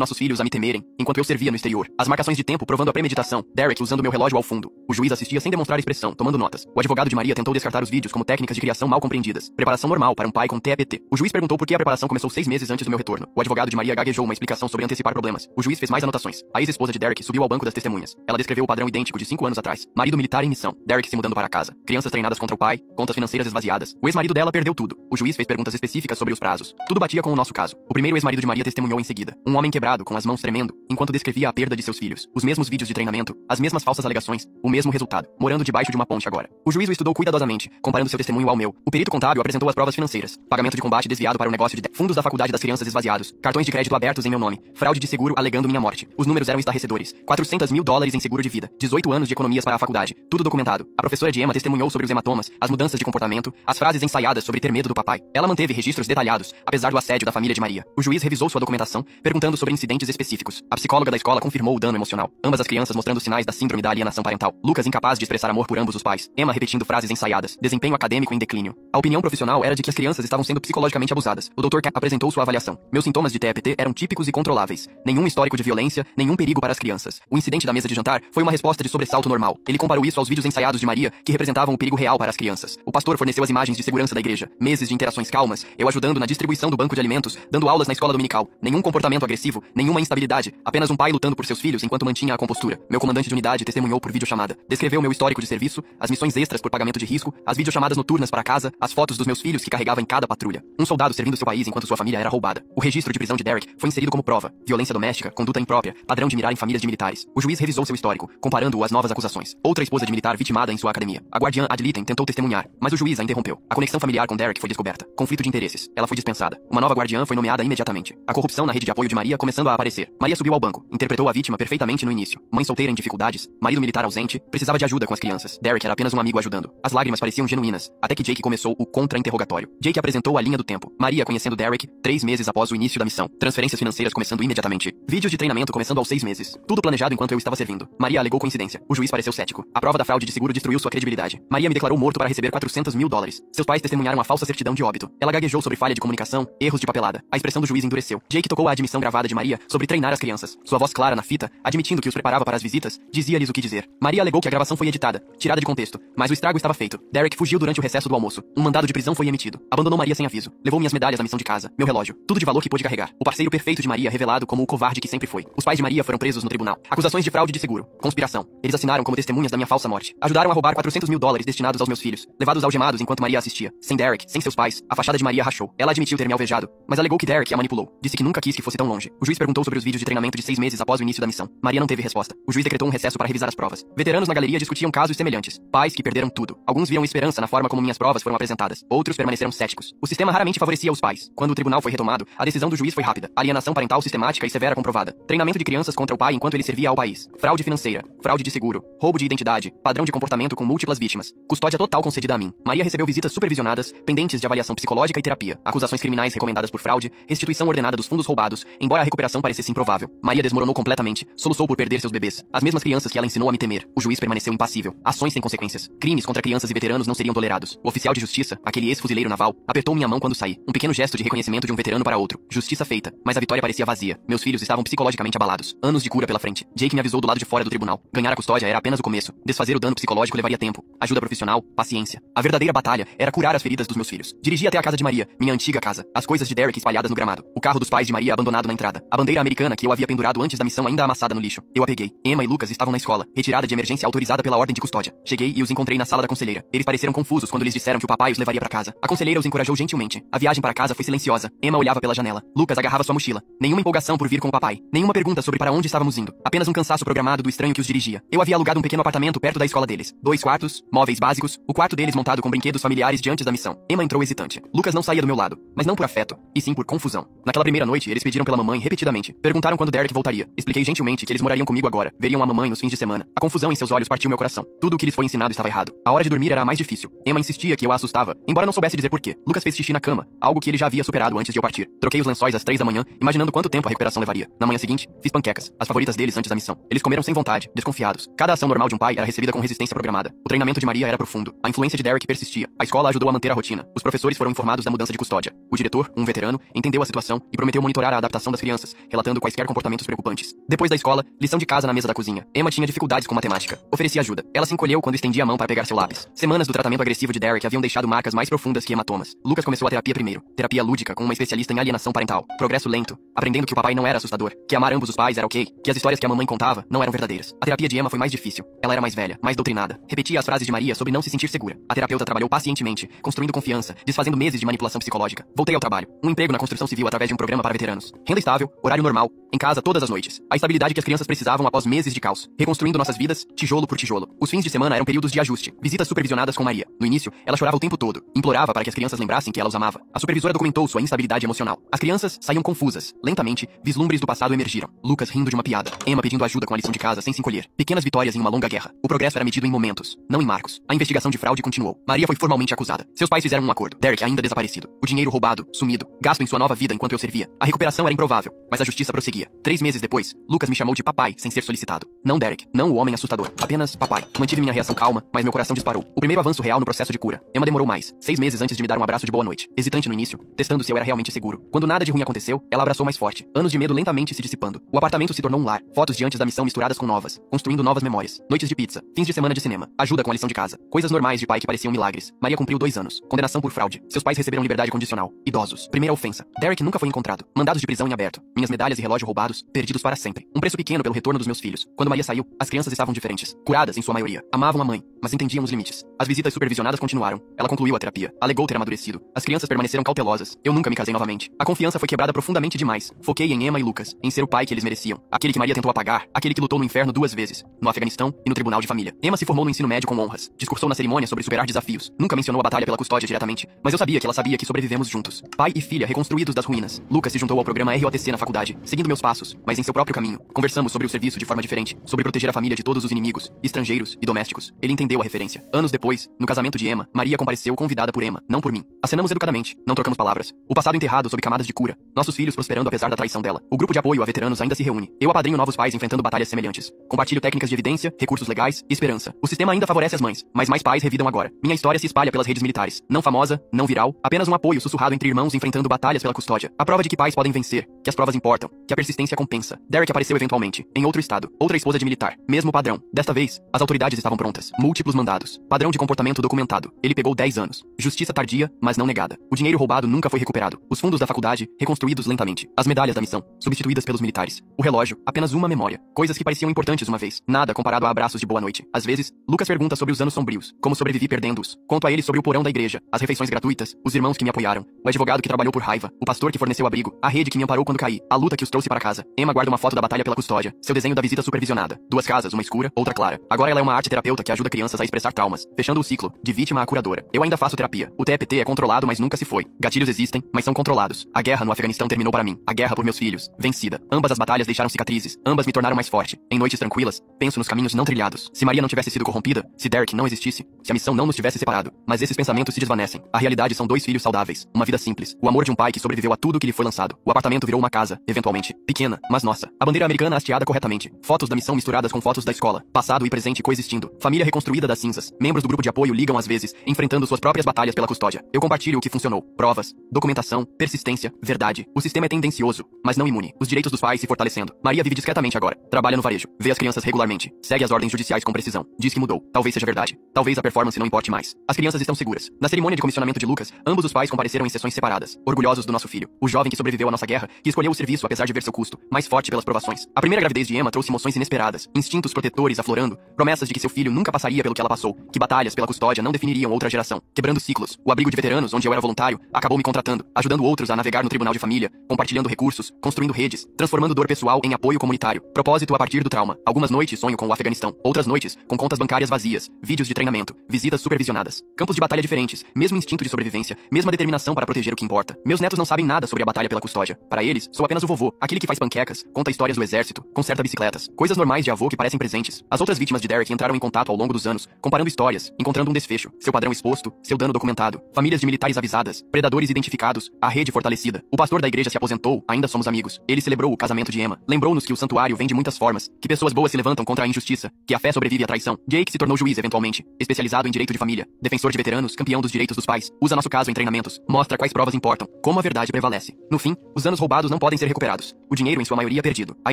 nossos filhos a me temerem, enquanto eu servia no exterior. As marcações de tempo provando a premeditação. Derek usando meu relógio ao fundo. O juiz assistia sem demonstrar expressão, tomando notas. O advogado de Maria tentou descartar os vídeos como técnicas de criação mal compreendidas. Preparação normal para um pai com TEPT. O juiz perguntou por que a preparação começou 6 meses antes do meu retorno. O advogado de Maria gaguejou uma explicação sobre antecipar problemas. O juiz fez mais anotações. A ex-esposa de Derek subiu ao banco das testemunhas. Ela descreveu o padrão idêntico de 5 anos atrás. Marido militar em missão. Derek se mudando para casa. Crianças treinadas contra o pai. Contas financeiras esvaziadas. O ex-marido dela perdeu tudo. O juiz fez perguntas específicas sobre os prazos. Tudo batia com o nosso caso. O primeiro ex-marido de Maria testemunhou em seguida. Um homem quebrado, com as mãos tremendo, enquanto descrevia a perda de seus filhos. Os mesmos vídeos de treinamento, as mesmas falsas alegações, o mesmo resultado. Morando debaixo de uma ponte agora. O juiz o estudou cuidadosamente, comparando seu testemunho ao meu. O perito contábil apresentou as provas financeiras. Pagamento de combate desviado para o negócio de fundos da faculdade das crianças esvaziados. Cartões de crédito abertos em meu nome. Fraude de seguro alegando minha morte. Os números eram estarrecedores. $400 mil em seguro de vida. 18 anos de economias para a faculdade. Tudo documentado. A professora de Emma testemunhou sobre os hematomas, as mudanças de comportamento, as frases ensaiadas sobre ter medo do papai. Ela manteve registros detalhados, apesar do assédio da família de Maria. O juiz revisou sua documentação, perguntando sobre incidentes específicos. A psicóloga da escola confirmou o dano emocional. Ambas as crianças mostrando sinais da síndrome da alienação parental. Lucas incapaz de expressar amor por ambos os pais. Emma repetindo frases ensaiadas. Desempenho acadêmico em declínio. A opinião profissional era de que as crianças estavam sendo psicologicamente abusadas. O Dr. K apresentou sua avaliação. Meus sintomas de TEPT eram típicos e controláveis. Nenhum histórico de violência, nenhum perigo para as crianças. O incidente da mesa de jantar foi uma resposta de sobressalto normal. Ele comparou isso aos vídeos ensaiados de Maria, que representavam o perigo real para as crianças. O pastor forneceu as imagens de segurança da igreja. Meses de interações calmas, eu ajudando na distribuição do banco de alimentos, dando aulas na escola dominical. Nenhum comportamento agressivo, nenhuma instabilidade. Apenas um pai lutando por seus filhos enquanto mantinha a compostura. Meu comandante de unidade testemunhou por videochamada. Descreveu meu histórico de serviço, as missões extras por pagamento de risco, as videochamadas noturnas para casa, as fotos dos meus filhos que carregava em cada patrulha. Um soldado servindo seu país enquanto sua família era roubada. O registro de prisão de Derek foi inserido como prova. Violência doméstica, conduta imprópria, padrão de mirar em famílias de militares. O juiz revisou seu histórico, comparando-o às novas acusações. Outra esposa de militar vitimada em sua academia. A guardiã Ad litem tentou testemunhar, mas o juiz a interrompeu. A conexão familiar com Derek foi descoberta. Conflito de interesses. Ela foi dispensada. Uma nova guardiã foi nomeada imediatamente. A corrupção na rede de apoio de Maria começando a aparecer. Maria subiu ao banco. Interpretou a vítima perfeitamente no início. Mãe solteira em dificuldades. Marido militar ausente. Precisava de ajuda com as crianças. Derek era apenas um amigo ajudando. As lágrimas pareciam genuínas. Até que Jake começou o contra-interrogatório. Jake apresentou a linha do tempo. Maria conhecendo Derek 3 meses após o início da missão. Transferências financeiras começando imediatamente. Vídeos de treinamento começando aos 6 meses. Tudo planejado enquanto eu estava servindo. Maria alegou coincidência. O juiz pareceu cético. A prova da fraude de seguro destruiu sua credibilidade. Maria me declarou morto para receber $400 mil. Seus pais testemunharam a falsa certidão de óbito. Ela gaguejou sobre falha de comunicação, erros de papelada. A expressão do juiz endureceu. Jake tocou a admissão gravada de Maria sobre treinar as crianças. Sua voz clara na fita, admitindo que os preparava para as visitas, dizia-lhes o que dizer. Maria alegou que a gravação foi editada, tirada de contexto, mas o estrago estava feito. Derek fugiu durante o recesso do almoço. Um mandado de prisão foi emitido. Abandonou Maria sem aviso. Levou minhas medalhas da missão de casa, meu relógio, tudo de valor que pôde carregar. O parceiro perfeito de Maria revelado como o covarde que sempre foi. Os pais de Maria foram presos no tribunal. Acusações de fraude de seguro. Conspiração. Eles assinaram como testemunhas da minha falsa morte. Ajudaram a roubar $400 mil destinados aos meus filhos, levados algemados enquanto Maria assistia. Sem Derek, sem seus pais, a fachada de Maria rachou. Ela admitiu ter me alvejado, mas alegou que Derek a manipulou. Disse que nunca quis que fosse tão longe. O juiz perguntou sobre os vídeos de treinamento de 6 meses após o início da missão. Maria não teve resposta. O juiz decretou um recesso para revisar as provas. Veteranos na galeria discutiam casos semelhantes. Pais que perderam tudo. Alguns viam esperança na forma como minhas provas foram apresentadas. Outros permaneceram céticos. O sistema raramente favorecia os pais. Quando o tribunal foi retomado, a decisão do juiz foi rápida. Alienação parental sistemática e severa comprovada. Treinamento de crianças contra o pai enquanto ele servia ao país. Fraude financeira. Fraude de seguro. Roubo de identidade. Padrão de comportamento com múltiplas vítimas. Custódia total concedida a mim. Maria recebeu visitas supervisionadas, pendentes de avaliação psicológica e terapia. Acusações criminais recomendadas por fraude. Restituição ordenada dos fundos roubados, embora a recuperação parecesse improvável. Maria desmoronou completamente. Soluçou por perder seus bebês. As mesmas crianças que ela ensinou a me temer. O juiz permaneceu impassível. Ações sem consequências. Crimes contra crianças e veteranos não seriam tolerados. O oficial de justiça, aquele ex-fuzileiro naval, apertou minha mão quando saí. Um pequeno gesto de reconhecimento de um veterano para outro. Justiça feita. Mas a vitória parecia vazia. Meus filhos estavam psicologicamente abalados. Anos de cura pela frente. Jake me avisou do lado de fora do tribunal. Ganhar a custódia era apenas o começo. Desfazer o dano psicológico levaria tempo. Ajuda profissional, paciência. A verdadeira batalha era curar as feridas dos meus filhos. Dirigi até a casa de Maria, minha antiga casa. As coisas de Derek espalhadas no gramado. O carro dos pais de Maria abandonado na entrada. A bandeira americana que eu havia pendurado antes da missão ainda amassada no lixo. Eu a peguei. Emma e Lucas estavam na escola. Retirada de emergência autorizada pela ordem de custódia. Cheguei e os encontrei na sala da conselheira. Eles pareceram confusos quando lhes disseram que o papai os levaria para casa. A conselheira os encorajou gentilmente. A viagem para casa foi silenciosa. Emma olhava pela janela. Lucas agarrava sua mochila. Nenhuma empolgação por vir com o papai. Nenhuma pergunta sobre para onde estávamos indo. Apenas um cansaço programado do estranho que os dirigia. Eu havia alugado um pequeno apartamento perto da escola deles. 2 quartos, móveis básicos, o quarto deles montado com brinquedos familiares de antes da missão. Emma entrou hesitante. Lucas não saía do meu lado, mas não por afeto, e sim por confusão. Naquela primeira noite, eles pediram pela mamãe repetidamente. Perguntaram quando Derek voltaria. Expliquei gentilmente que eles morariam comigo agora. Veriam a mamãe nos fins de semana. A confusão em seus olhos partiu meu coração. Tudo o que lhes foi ensinado estava errado. A hora de dormir era a mais difícil. Emma insistia que eu a assustava, embora não soubesse dizer porquê. Lucas fez xixi na cama, algo que ele já havia superado antes de eu partir. Troquei os lençóis às 3 da manhã, imaginando quanto tempo a recuperação levaria. Na manhã seguinte, fiz panquecas, as favoritas deles antes da missão. Eles comeram sem vontade, desconfiados. resultados. Cada ação normal de um pai era recebida com resistência programada. O treinamento de Maria era profundo. A influência de Derek persistia. A escola ajudou a manter a rotina. Os professores foram informados da mudança de custódia. O diretor, um veterano, entendeu a situação e prometeu monitorar a adaptação das crianças, relatando quaisquer comportamentos preocupantes. Depois da escola, lição de casa na mesa da cozinha. Emma tinha dificuldades com matemática. Oferecia ajuda. Ela se encolheu quando estendia a mão para pegar seu lápis. Semanas do tratamento agressivo de Derek haviam deixado marcas mais profundas que hematomas. Lucas começou a terapia primeiro. Terapia lúdica com uma especialista em alienação parental. Progresso lento, aprendendo que o papai não era assustador, que amar ambos os pais era ok, que as histórias que a mamãe contava não eram verdadeiras. A terapia de Emma foi mais difícil. Ela era mais velha, mais doutrinada. Repetia as frases de Maria sobre não se sentir segura. A terapeuta trabalhou pacientemente, construindo confiança, desfazendo meses de manipulação psicológica. Voltei ao trabalho. Um emprego na construção civil através de um programa para veteranos. Renda estável, horário normal, em casa todas as noites. A estabilidade que as crianças precisavam após meses de caos. Reconstruindo nossas vidas, tijolo por tijolo. Os fins de semana eram períodos de ajuste. Visitas supervisionadas com Maria. No início, ela chorava o tempo todo. Implorava para que as crianças lembrassem que ela os amava. A supervisora documentou sua instabilidade emocional. As crianças saíam confusas. Lentamente, vislumbres do passado emergiram. Lucas rindo de uma piada. Emma pedindo ajuda com a lição de casa sem se encolher. Pequenas vitórias em uma longa guerra. O progresso era medido em momentos, não em marcos. A investigação de fraude continuou. Maria foi formalmente acusada. Seus pais fizeram um acordo. Derek ainda desaparecido. O dinheiro roubado, sumido, gasto em sua nova vida enquanto eu servia. A recuperação era improvável, mas a justiça prosseguia. 3 meses depois, Lucas me chamou de papai sem ser solicitado. Não Derek, não o homem assustador. Apenas papai. Mantive minha reação calma, mas meu coração disparou. O primeiro avanço real no processo de cura. Emma demorou mais. 6 meses antes de me dar um abraço de boa noite. Hesitante no início, testando se eu era realmente seguro. Quando nada de ruim aconteceu, ela abraçou mais forte. Anos de medo lentamente se dissipando. O apartamento se tornou um lar. Fotos de antes da missão misturadas com novas. Construindo novas memórias. Noites de pizza. Fins de semana de cinema. Ajuda com a lição de casa. Coisas normais de pai que pareciam milagres. Maria cumpriu 2 anos. Condenação por fraude. Seus pais receberam liberdade condicional. Idosos. Primeira ofensa. Derek nunca foi encontrado. Mandados de prisão em aberto. Minhas medalhas e relógio roubados. Perdidos para sempre. Um preço pequeno pelo retorno dos meus filhos. Quando Maria saiu, as crianças estavam diferentes. Curadas em sua maioria. Amavam a mãe, mas entendiam os limites. As visitas supervisionadas continuaram. Ela concluiu a terapia. Alegou ter amadurecido. As crianças permaneceram cautelosas. Eu nunca me casei novamente. A confiança foi quebrada profundamente demais. Foquei em Emma e Lucas. Em ser o pai que eles mereciam. Aquele que Maria tentou apagar. Aquele que lutou no inferno 2 vezes. No Afeganistão e no tribunal de família. Emma se formou no ensino médio com honras. Discursou na cerimônia sobre superar desafios. Nunca mencionou a batalha pela custódia diretamente, mas eu sabia que ela sabia que sobrevivemos juntos. Pai e filha reconstruídos das ruínas. Lucas se juntou ao programa ROTC na faculdade, seguindo meus passos, mas em seu próprio caminho. Conversamos sobre o serviço de forma diferente, sobre proteger a família de todos os inimigos, estrangeiros e domésticos. Ele entendeu a referência. Anos depois, no casamento de Emma, Maria compareceu convidada por Emma, não por mim. Acenamos educadamente, não trocamos palavras. O passado enterrado sob camadas de cura. Nossos filhos prosperando apesar da traição dela. O grupo de apoio a veteranos ainda se reúne. Eu apadrinho novos pais enfrentando batalhas semelhantes. Compartilho técnicas de evidência, recursos legais e esperança. O sistema ainda favorece as mães, mas mais pais revidam agora. Minha história se espalha pelas redes militares. Não famosa, não viral, apenas um apoio sussurrado entre irmãos enfrentando batalhas pela custódia. A prova de que pais podem vencer, que as provas importam, que a persistência compensa. Derek apareceu eventualmente, em outro estado, outra esposa de militar, mesmo padrão. Desta vez, as autoridades estavam prontas. Múltiplos mandados. Padrão de comportamento documentado. Ele pegou 10 anos. Justiça tardia, mas não negada. O dinheiro roubado nunca foi recuperado. Os fundos da faculdade, reconstruídos lentamente. As medalhas da missão, substituídas pelos militares. O relógio, apenas uma memória. Coisas que pareciam importantes uma vez. Nada comparado a abraços de boa noite. Às vezes, Lucas pergunta sobre os anos sombrios. Como sobrevivi perdendo-os. Conto a ele sobre o porão da igreja, as refeições gratuitas, os irmãos que me apoiaram, o advogado que trabalhou por raiva, o pastor que forneceu abrigo, a rede que me amparou quando caí, a luta que os trouxe para casa. Emma guarda uma foto da batalha pela custódia, seu desenho da visita supervisionada. 2 casas, uma escura, outra clara. Agora ela é uma arte terapeuta que ajuda crianças a expressar traumas, fechando o ciclo, de vítima a curadora. Eu ainda faço terapia. O TEPT é controlado, mas nunca se foi. Gatilhos existem, mas são controlados. A guerra no Afeganistão terminou para mim. A guerra por meus filhos. Vencida. Ambas as batalhas deixaram cicatrizes. Ambas me tornaram mais forte. Em noites tranquilas, penso nos caminhos não trilhados. Se Maria não tivesse sido corrompida, se Derek não existisse, se a missão não nos tivesse separado. Mas esses pensamentos se desvanecem. A realidade são 2 filhos saudáveis. Uma vida simples. O amor de um pai que sobreviveu a tudo que lhe foi lançado. O apartamento virou uma casa, eventualmente. Pequena, mas nossa. A bandeira americana hasteada corretamente. Fotos da missão misturadas com fotos da escola. Passado e presente coexistindo. Família reconstruída das cinzas. Membros do grupo de apoio ligam às vezes, enfrentando suas próprias batalhas pela custódia. Eu compartilho o que funcionou. Provas, documentação, persistência, verdade. O sistema é tendencioso, mas não imune. Os direitos dos pais se fortalecendo. Maria vive discretamente agora. Trabalha no varejo. Vê as crianças regularmente. Segue as ordens judiciais com precisão. Diz que mudou. Talvez seja verdade. Talvez a performance não importe mais. As crianças estão seguras. Na cerimônia de comissionamento de Lucas, ambos os pais compareceram em sessões separadas, orgulhosos do nosso filho. O jovem que sobreviveu à nossa guerra, que escolheu o serviço apesar de ver seu custo, mais forte pelas provações. A primeira gravidez de Emma trouxe emoções inesperadas, instintos protetores aflorando, promessas de que seu filho nunca passaria pelo que ela passou, que batalhas pela custódia não definiriam outra geração. Quebrando ciclos, o abrigo de veteranos, onde eu era voluntário, acabou me contratando, ajudando outros a navegar no tribunal de família, compartilhando recursos, construindo redes, transformando dor pessoal em apoio comunitário. Propósito a partir do trauma. Algumas noites sonho com o Afeganistão, outras noites com contas bancárias vazias, vídeos de treinamento, visitas supervisionadas, campos de batalha diferentes, mesmo instinto de sobrevivência, mesma determinação para proteger o que importa. Meus netos não sabem nada sobre a batalha pela custódia. Para eles, sou apenas o vovô, aquele que faz panquecas, conta histórias do exército, conserta bicicletas, coisas normais de avô que parecem presentes. As outras vítimas de Derek entraram em contato ao longo dos anos, comparando histórias, encontrando um desfecho, seu padrão exposto, seu dano documentado, famílias de militares avisadas, predadores identificados, a rede fortalecida. O pastor da igreja se aposentou, ainda somos amigos. Ele celebrou o casamento de Emma, lembrou-nos que o santuário vem de muitas formas, que pessoas boas se levantam contra contra a injustiça, que a fé sobrevive à traição. Jake se tornou juiz eventualmente, especializado em direito de família, defensor de veteranos, campeão dos direitos dos pais, usa nosso caso em treinamentos, mostra quais provas importam, como a verdade prevalece. No fim, os anos roubados não podem ser recuperados. O dinheiro em sua maioria perdido, a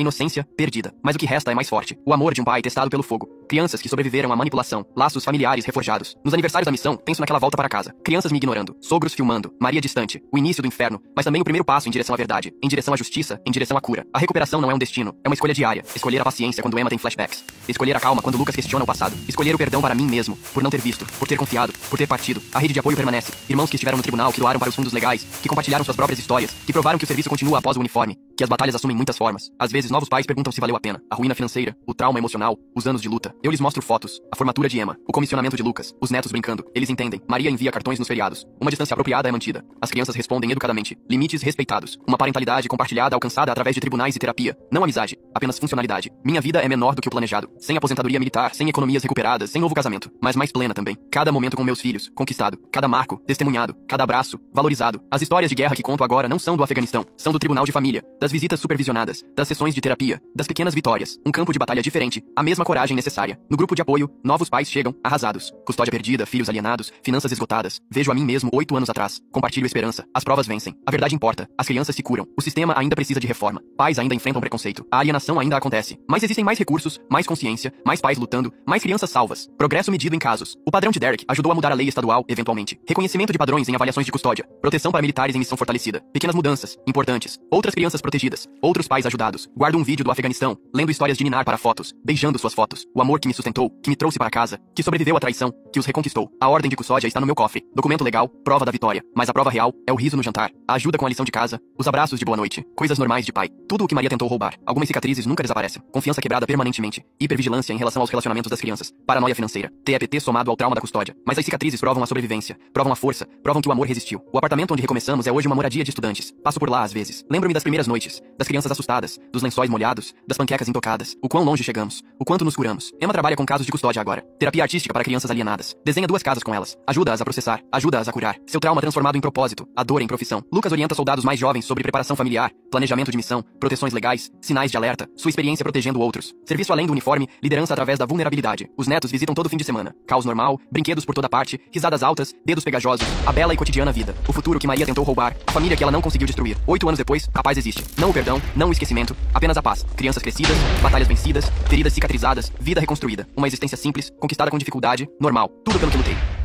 inocência perdida. Mas o que resta é mais forte, o amor de um pai testado pelo fogo. Crianças que sobreviveram à manipulação, laços familiares reforjados. Nos aniversários da missão, penso naquela volta para casa. Crianças me ignorando, sogros filmando, Maria distante, o início do inferno, mas também o primeiro passo em direção à verdade, em direção à justiça, em direção à cura. A recuperação não é um destino, é uma escolha diária. Escolher a paciência quando Emma tem flashbacks. Escolher a calma quando Lucas questiona o passado. Escolher o perdão para mim mesmo, por não ter visto, por ter confiado, por ter partido. A rede de apoio permanece. Irmãos que estiveram no tribunal, que doaram para os fundos legais, que compartilharam suas próprias histórias, que provaram que o serviço continua após o uniforme, que as batalhas assumem muitas formas. Às vezes, novos pais perguntam se valeu a pena. A ruína financeira, o trauma emocional, os anos de luta. Eu lhes mostro fotos, a formatura de Emma, o comissionamento de Lucas, os netos brincando. Eles entendem. Maria envia cartões nos feriados. Uma distância apropriada é mantida. As crianças respondem educadamente. Limites respeitados. Uma parentalidade compartilhada alcançada através de tribunais e terapia. Não amizade, apenas funcionalidade. Minha vida é menor do que o planejado. Sem aposentadoria militar, sem economias recuperadas, sem novo casamento. Mas mais plena também. Cada momento com meus filhos, conquistado. Cada marco, testemunhado. Cada abraço, valorizado. As histórias de guerra que conto agora não são do Afeganistão. São do tribunal de família. Das visitas supervisionadas. Das sessões de terapia. Das pequenas vitórias. Um campo de batalha diferente. A mesma coragem necessária. No grupo de apoio, novos pais chegam, arrasados. Custódia perdida, filhos alienados, finanças esgotadas. Vejo a mim mesmo 8 anos atrás. Compartilho esperança. As provas vencem. A verdade importa. As crianças se curam. O sistema ainda precisa de reforma. Pais ainda enfrentam preconceito. A alienação ainda acontece. Mas existem mais recursos, mais consciência, mais pais lutando, mais crianças salvas. Progresso medido em casos. O padrão de Derek ajudou a mudar a lei estadual, eventualmente. Reconhecimento de padrões em avaliações de custódia. Proteção para militares em missão fortalecida. Pequenas mudanças, importantes. Outras crianças protegidas. Outros pais ajudados. Guardo um vídeo do Afeganistão, lendo histórias de Ninar para fotos, beijando suas fotos. O amor que me sustentou, que me trouxe para casa, que sobreviveu à traição, que os reconquistou. A ordem de custódia está no meu cofre. Documento legal, prova da vitória. Mas a prova real é o riso no jantar, a ajuda com a lição de casa, os abraços de boa noite, coisas normais de pai. Tudo o que Maria tentou roubar. Algumas cicatrizes nunca desaparecem. Confiança quebrada permanentemente. Hipervigilância em relação aos relacionamentos das crianças. Paranoia financeira. TEPT somado ao trauma da custódia. Mas as cicatrizes provam a sobrevivência, provam a força, provam que o amor resistiu. O apartamento onde recomeçamos é hoje uma moradia de estudantes. Passo por lá às vezes. Lembro-me das primeiras noites, das crianças assustadas, dos lençóis molhados, das panquecas intocadas. O quão longe chegamos, o quanto nos curamos. Emma trabalha com casos de custódia agora. Terapia artística para crianças alienadas. Desenha 2 casas com elas. Ajuda-as a processar, ajuda-as a curar. Seu trauma transformado em propósito, a dor em profissão. Lucas orienta soldados mais jovens sobre preparação familiar, planejamento de missão, proteções legais, sinais de alerta, sua experiência protegendo outros. Serviço além do uniforme, liderança através da vulnerabilidade. Os netos visitam todo fim de semana. Caos normal, brinquedos por toda parte, risadas altas, dedos pegajosos, a bela e cotidiana vida. O futuro que Maria tentou roubar, a família que ela não conseguiu destruir. 8 anos depois, a paz existe. Não o perdão, não o esquecimento, apenas a paz. Crianças crescidas, batalhas vencidas, feridas cicatrizadas, vida reconstruída. Uma existência simples, conquistada com dificuldade, normal. Tudo pelo que lutei.